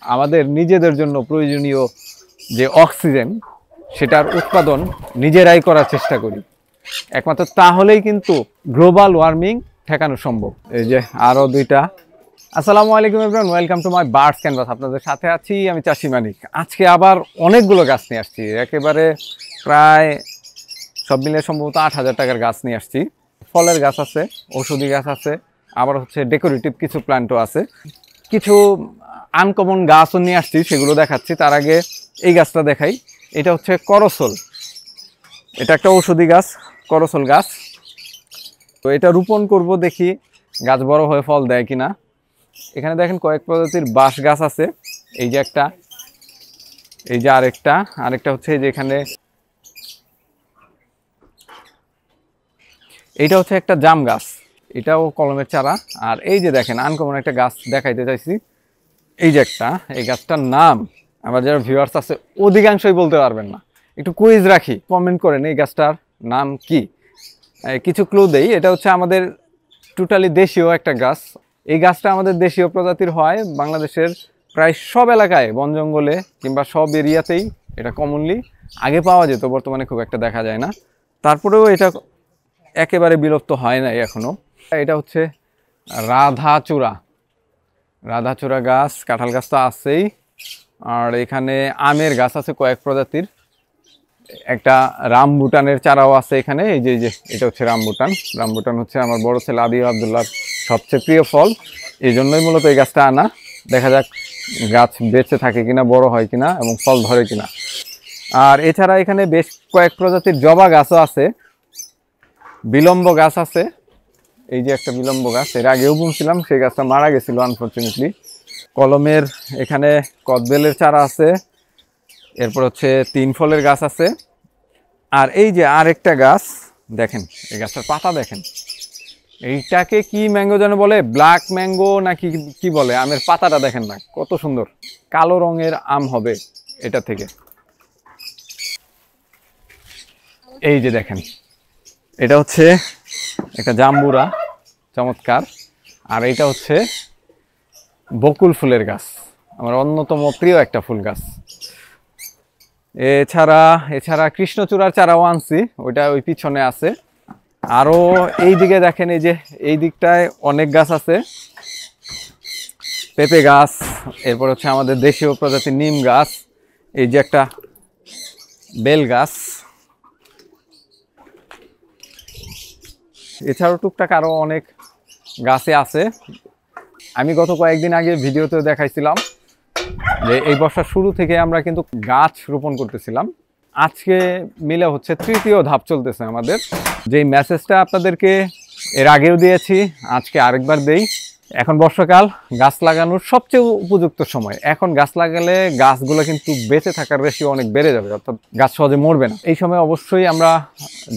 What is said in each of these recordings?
আমাদের নিজেদের জন্য প্রয়োজনীয় যে অক্সিজেন সেটার উৎপাদন নিজেরাই করার চেষ্টা করি। একমাত্র তাহলেই কিন্তু গ্লোবাল ওয়ার্মিং ঠেকানো সম্ভব। এই যে আরও দুইটা। আসসালামু আলাইকুম everyone, welcome to my birds canvas. আপনাদের সাথে আছি আমি চাষি মানিক। আজকে আবার অনেকগুলো গাছ নিয়ে আসছি, একেবারে প্রায় সব মিলে সম্ভবত 8,000 টাকার গাছ নিয়ে আসছি। ফলের গাছ আছে, ঔষধি গাছ আছে, আবার হচ্ছে ডেকোরেটিভ কিছু প্ল্যান্টও আছে, কিছু আনকমন গাছও নিয়ে আসছি, সেগুলো দেখাচ্ছি। তার আগে এই গাছটা দেখাই। এটা হচ্ছে করসল। এটা একটা ঔষধি গাছ, করসল গাছ। তো এটা রোপণ করব, দেখি গাছ বড় হয়ে ফল দেয় কিনা। এখানে দেখেন কয়েক প্রজাতির বাঁশ গাছ আছে। এই যে একটা, এই যে আরেকটা হচ্ছে এই যে এখানে, এইটা হচ্ছে একটা জাম গাছ, এটাও কলমের চারা। আর এই যে দেখেন আনকমন একটা গাছ দেখাইতে চাইছি, এই যে একটা, এই গাছটার নাম আমার যারা ভিউয়ার্স আছে অধিকাংশই বলতে পারবেন না। একটু কুইজ রাখি, কমেন্ট করেন এই গাছটার নাম কি। কিছু ক্লু দেই, এটা হচ্ছে আমাদের টোটালি দেশীয় একটা গাছ। এই গাছটা আমাদের দেশীয় প্রজাতির হয়। বাংলাদেশের প্রায় সব এলাকায়, বন জঙ্গলে কিংবা সব এরিয়াতেই এটা কমনলি আগে পাওয়া যেত, বর্তমানে খুব একটা দেখা যায় না। তারপরেও এটা একেবারে বিলুপ্ত হয় নাই এখনো। এটা হচ্ছে রাধাচূড়া গাছ। কাঁঠাল গাছ তো আছেই, আর এখানে আমের গাছ আছে কয়েক প্রজাতির। একটা রামবুটানের চারাও আছে এখানে। এই যে এটা হচ্ছে রামবুটান হচ্ছে আমার বড় ছেলে আদি আব্দুল্লাহর সবচেয়ে প্রিয় ফল, এই জন্যই মূলত এই গাছটা আনা। দেখা যাক গাছ বেঁচে থাকে কিনা, বড় হয় কিনা এবং ফল ধরে কিনা। আর এছাড়া এখানে বেশ কয়েক প্রজাতির জবা গাছও আছে, বিলম্ব গাছ আছে। এই যে একটা বিলম্ব গাছ, এর আগেও বুনছিলাম, সেই গাছটা মারা গেছিল আনফরচুনেটলি। কলমের এখানে কদবেলের চারা আছে। এরপর হচ্ছে 3 ফলের গাছ আছে। আর এই যে আরেকটা গাছ দেখেন, এই গাছটার পাতা দেখেন। এইটাকে কি ম্যাঙ্গো যেন বলে, ব্ল্যাক ম্যাঙ্গো নাকি কি বলে। আমের পাতাটা দেখেন না কত সুন্দর, কালো রঙের আম হবে এটা থেকে। এই যে দেখেন, এটা হচ্ছে একটা জাম্বুরা, চমৎকার। আর এইটা হচ্ছে বকুল ফুলের গাছ, আমার অন্যতম প্রিয় একটা ফুল গাছ। এছাড়া কৃষ্ণচূড়ার চারাও আনছি, ওইটা ওই পিছনে আছে। আরও এই দিকে দেখেন, এই যে এই দিকটায় অনেক গাছ আছে, পেঁপে গাছ। এরপর হচ্ছে আমাদের দেশীয় প্রজাতির নিম গাছ। এই যে একটা বেল গাছ। এছাড়াও টুকটাক আরও অনেক গাছে আছে। আমি গত কয়েকদিন আগে ভিডিওতে দেখাইছিলাম যে এই বর্ষার শুরু থেকে আমরা কিন্তু গাছ রোপণ করতেছিলাম। আজকে মিলে হচ্ছে 3য় ধাপ চলতেছে আমাদের। যেই মেসেজটা আপনাদেরকে এর আগেও দিয়েছি, আজকে আরেকবার দেই। এখন বর্ষাকাল, গাছ লাগানোর সবচেয়ে উপযুক্ত সময়। এখন গাছ লাগালে গাছগুলো কিন্তু বেঁচে থাকার রেশিও অনেক বেড়ে যাবে, অর্থাৎ গাছ সহজে মরবে না। এই সময় অবশ্যই আমরা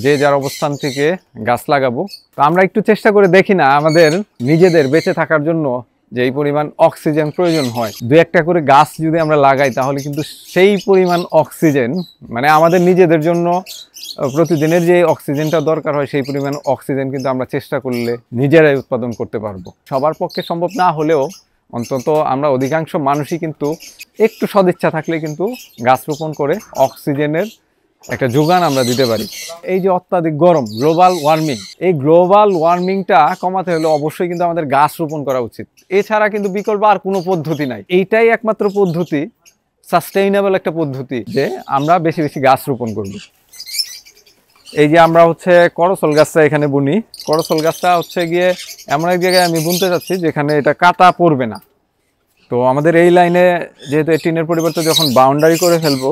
যে যার অবস্থান থেকে গাছ লাগাবো। তো আমরা একটু চেষ্টা করে দেখি না আমাদের নিজেদের বেঁচে থাকার জন্য যে এই পরিমাণ অক্সিজেন প্রয়োজন হয়, 2-1টা করে গাছ যদি আমরা লাগাই তাহলে কিন্তু সেই পরিমাণ অক্সিজেন, মানে আমাদের নিজেদের জন্য প্রতিদিনের যে অক্সিজেনটা দরকার হয় সেই পরিমাণ অক্সিজেন কিন্তু আমরা চেষ্টা করলে নিজেরাই উৎপাদন করতে পারবো। সবার পক্ষে সম্ভব না হলেও অন্তত আমরা অধিকাংশ মানুষই কিন্তু একটু সদিচ্ছা থাকলে কিন্তু গাছ রোপণ করে অক্সিজেনের একটা যোগান আমরা দিতে পারি। এই যে অত্যাধিক গরম, গ্লোবাল ওয়ার্মিং, এই গ্লোবাল ওয়ার্মিংটা কমাতে হলে অবশ্যই কিন্তু আমাদের গাছ রোপণ করা উচিত। এছাড়া কিন্তু বিকল্প আর কোনো পদ্ধতি নাই। এইটাই একমাত্র পদ্ধতি, সাস্টেইনেবল একটা পদ্ধতি, যে আমরা বেশি বেশি গাছ রোপণ করব। এই যে আমরা হচ্ছে করসল গাছটা এখানে বুনি। করসল গাছটা হচ্ছে গিয়ে এমন এক জায়গায় আমি বুনতে চাচ্ছি যেখানে এটা কাটা পড়বে না। তো আমাদের এই লাইনে যেহেতু টিনের পরিবর্তে যখন বাউন্ডারি করে ফেলবো,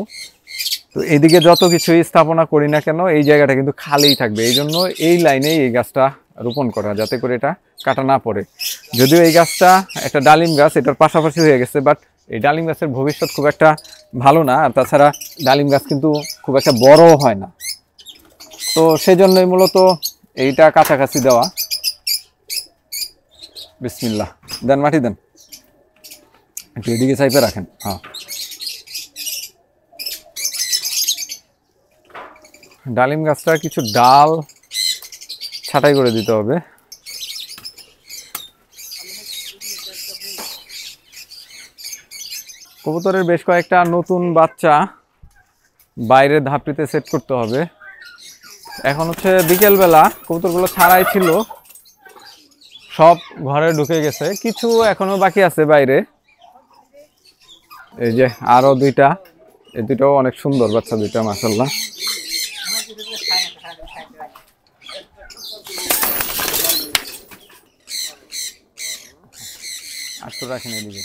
তো এইদিকে যত কিছুই স্থাপনা করি না কেন এই জায়গাটা কিন্তু খালিই থাকবে। এই জন্য এই লাইনেই এই গাছটা রোপণ করা, যাতে করে এটা কাটা না পড়ে। যদিও এই গাছটা একটা ডালিম গাছ, এটার পাশাপাশি হয়ে গেছে, বাট এই ডালিম গাছের ভবিষ্যৎ খুব একটা ভালো না। আর তাছাড়া ডালিম গাছ কিন্তু খুব একটা বড় হয় না, তো সেজন্যই মূলত এইটা কাছাকাছি দেওয়া। বিসমিল্লাহ, দেন মাটি দেন, একটু এদিকে চাইপে রাখেন। হ্যাঁ, ডালিম গাছটার কিছু ডাল ছাঁটাই করে দিতে হবে। কবুতরের বেশ কয়েকটা নতুন বাচ্চা বাইরে ধাপড়িতে সেট করতে হবে। এখন হচ্ছে বিকেলবেলা, কবুতরগুলো ছাড়াই ছিল, সব ঘরে ঢুকে গেছে, কিছু এখনো বাকি আছে বাইরে। এই যে আরো দুইটা, এই দুইটাও অনেক সুন্দর বাচ্চা দুইটা, মাশাআল্লাহ। রাখেন এদিকে।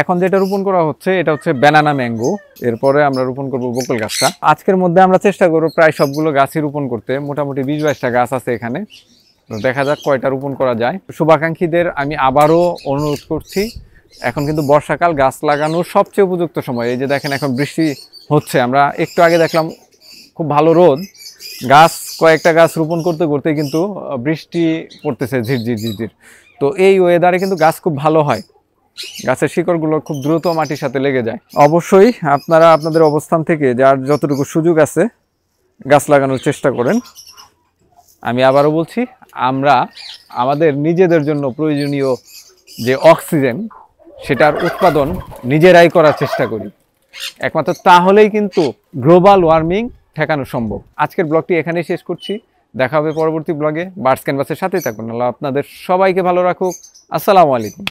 এখন যেটা রোপণ করা হচ্ছে এটা হচ্ছে ব্যানানা ম্যাঙ্গো, এরপরে আমরা রোপণ করব বকুল গাছটা। আজকের মধ্যে আমরা চেষ্টা করব প্রায় সবগুলো গাছই রোপণ করতে, মোটামুটি 20-22টা গাছ আছে এখানে, দেখা যাক কয়টা রোপণ করা যায়। শুভাকাঙ্ক্ষীদের আমি আবারও অনুরোধ করছি, এখন কিন্তু বর্ষাকাল, গাছ লাগানোর সবচেয়ে উপযুক্ত সময়। এই যে দেখেন এখন বৃষ্টি হচ্ছে, আমরা একটু আগে দেখলাম খুব ভালো রোদ, গাছ কয়েকটা গাছ রোপণ করতে করতে কিন্তু বৃষ্টি পড়তেছে ঝিরঝির ঝিরঝির। তো এই ওয়েদারে কিন্তু গাছ খুব ভালো হয়, গাছের শিকড়গুলো খুব দ্রুত মাটির সাথে লেগে যায়। অবশ্যই আপনারা আপনাদের অবস্থান থেকে যার যতটুকু সুযোগ আছে গাছ লাগানোর চেষ্টা করেন। আমি আবারও বলছি, আমরা আমাদের নিজেদের জন্য প্রয়োজনীয় যে অক্সিজেন সেটার উৎপাদন নিজেরাই করার চেষ্টা করি, একমাত্র তাহলেই কিন্তু গ্লোবাল ওয়ার্মিং ঠেকানো সম্ভব। আজকের ব্লগটি এখানেই শেষ করছি, দেখা হবে পরবর্তী ব্লগে। বার্ডস ক্যানভাসের সাথেই থাকুন। আল্লাহ আপনাদের সবাইকে ভালো রাখুক। আসসালামু আলাইকুম।